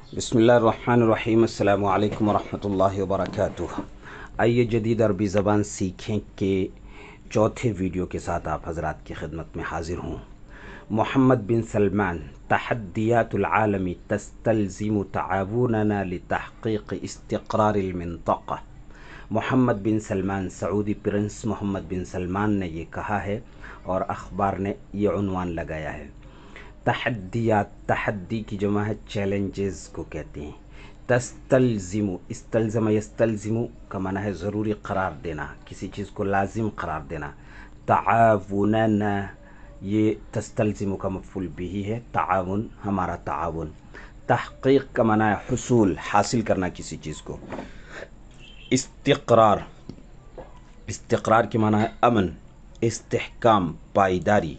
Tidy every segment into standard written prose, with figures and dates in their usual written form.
बिस्मिल्लाहिर्रहमानिर्रहीम अस्सलामु अलैकुम वरहमतुल्लाहि वबरकातुह। आइए जदीद अरबी ज़बान सीखें के चौथे वीडियो के साथ आप हज़रात की खिदमत में हाज़िर हूँ। मोहम्मद बिन सलमान तहद्दियातुल आलमी तस्तलज़िमु तआवुनना लितहक़ीक़ इस्तिक़रारिल मिंतक़ा। मोहम्मद बिन सलमान, सऊदी प्रिंस मोहम्मद बिन सलमान ने ये कहा है और अखबार ने ये उन्वान लगाया है। तहद्दियात, तहद्दी की जमा है चैलेंजेस को कहते हैं। तस्तलज़िमु, इस्तलज़म यस्तलज़िमु का माना है ज़रूरी करार देना, किसी चीज़ को लाजिम करार देना। तआवुनना, ये तस्तलज़िमु का मफ़ूल बिही है, ताआवुन हमारा ताआवुन। तहक़ीक़ का माना है हुसूल, हासिल करना किसी चीज़ को। इस्तिक़रार, इस्तिक़रार की माना है अमन, इस्तिहकाम पायदारी।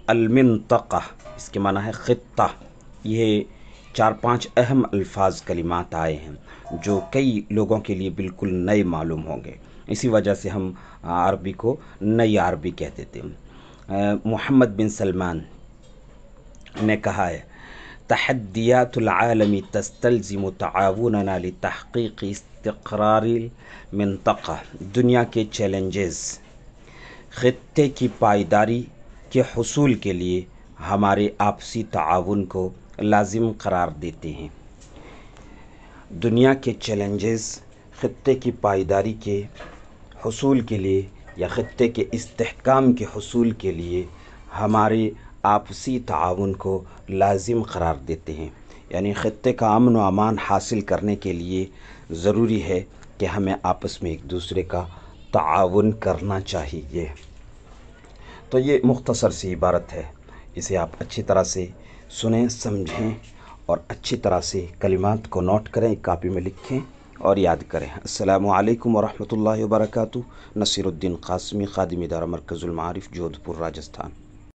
अलमिंतक़ा, इसके माना है ख़ित्ता। ये 4-5 अहम अल्फाज कलिमात आए हैं जो कई लोगों के लिए बिल्कुल नए मालूम होंगे, इसी वजह से हम अरबी को नई अरबी कहते थे। मोहम्मद बिन सलमान ने कहा है तहद्दियातुल आलमी तस्तलज़िमु तआवुनना लितहक़ीक़ इस्तिक़रारिल मिंतक़ा। दुनिया के चैलेंजेस ख़ित्ते की पायदारी के हुसूल के लिए हमारे आपसी ताआवुन को लाजिम करार देते हैं। दुनिया के चैलेंजेस ख़ित्ते की पायदारी के हुसूल के लिए या ख़ित्ते के इस्तिहकाम के हुसूल के लिए हमारे आपसी ताआवुन को लाजिम करार देते हैं। यानी ख़ित्ते का अमन व अमान हासिल करने के लिए ज़रूरी है कि हमें आपस में एक दूसरे का ताआवुन करना चाहिए। तो ये मुख्तसर सी इबारत है, इसे आप अच्छी तरह से सुनें, समझें और अच्छी तरह से कलिमात को नोट करें, कापी में लिखें और याद करें। अस्सलामु अलैकुम वरहमतुल्लाहि वबरकातुहू। नसीरुद्दीन क़ासिमी, ख़ादिम इदारा मरकज़ुल मारिफ़, जोधपुर, राजस्थान।